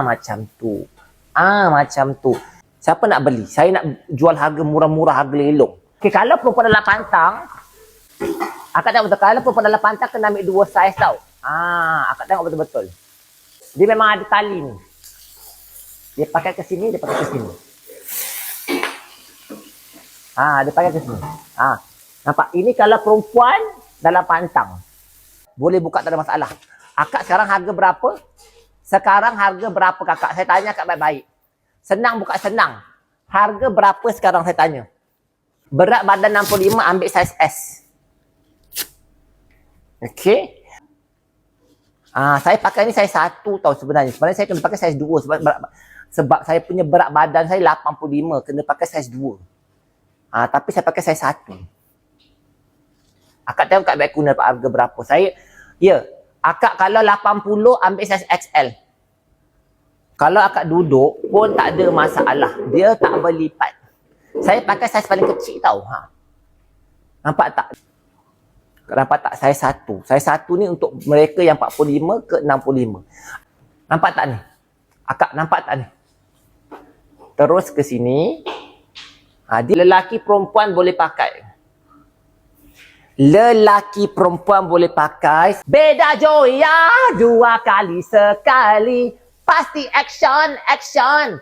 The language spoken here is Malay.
Macam tu. Macam tu. Siapa nak beli? Saya nak jual harga murah-murah, harga lelong. Okay, kalau perempuan dalam pantang, akak tengok betul. Kalau perempuan dalam pantang kena ambil 2 saiz tau. Akak tengok betul-betul. Dia memang ada tali ni. Dia pakai ke sini, dia pakai ke sini. Dia pakai ke sini. Nampak? Ini kalau perempuan dalam pantang. Boleh buka, tak ada masalah. Akak sekarang harga berapa? Sekarang harga berapa kakak? Saya tanya akak baik-baik. Senang buka senang. Harga berapa sekarang saya tanya? Berat badan 65 ambil saiz S. Okey. Saya pakai ni saiz 1 tau sebenarnya. Sebenarnya saya kena pakai saiz 2 sebab saya punya berat badan saya 85, kena pakai saiz 2. Tapi saya pakai saiz 1. Akak tengok kat Backuna harga berapa. Akak kalau 80 ambil saiz XL. Kalau akak duduk pun tak ada masalah. Dia tak berlipat. Saya pakai saiz paling kecil tau. Nampak tak? Nampak tak? Saiz 1. Saiz 1 ni untuk mereka yang 45 ke 65. Nampak tak ni? Akak nampak tak ni? Terus ke sini. Dia lelaki perempuan boleh pakai. Lelaki perempuan boleh pakai. Beda Joya 2 kali sekali. Pasti action, action.